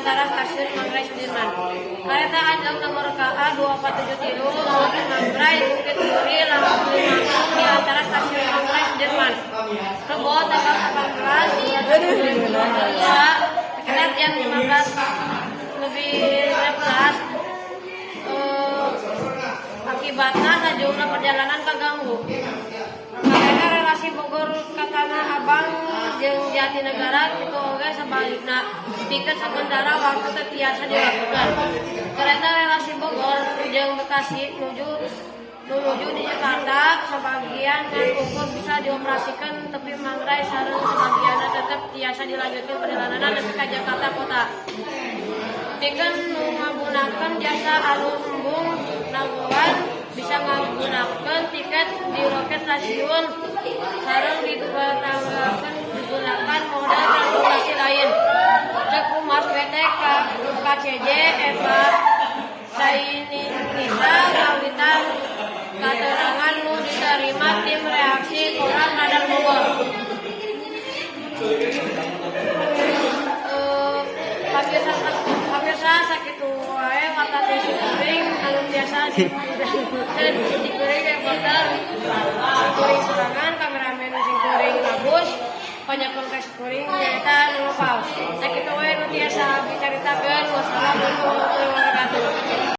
antara stasiun Manggarai Sudirman. Kereta Ajang nomor KA 2473 melalui Manggarai Bukit Duri langsung di antara stasiun Manggarai Sudirman. Rebo tanggal 18 sekitar jam 15:16. Akibatnya sejumlah perjalanan kaganggu. Karena relasi Bogor ke Tanah Abang jeung Jatinegara kitu oge sebalikna pikeun sementara waktu teu tiasa dilakukan. Kereta relasi Bogor jeung Bekasi menuju di Jakarta sebagian ngan ukur bisa dioperasikan tapi Manggarai sareng sebagianna tetep tiasa dilanjutkan perjalanan nepi ka Jakarta kota. Pikeun nu ngagunakeun jasa anu embung Nagoan bisa menggunakan tiket di loket stasiun sareng ditanggapan digunakan moda transportasi lain. Cek Humas PT KCJ Eva Sainisa ngawitan katerangan nu diterima tim reaksi Koran Radar Bogor. Pemirsa sakitu wae mata tisu kuring anu biasa dikuring reporter kuring serangan kameramen sing kuring bagus panyakun tes kuring nyata nu lokal sakitu wae nu tiasa dicaritakeun. Wassalamualaikum warahmatullahi wabarakatuh.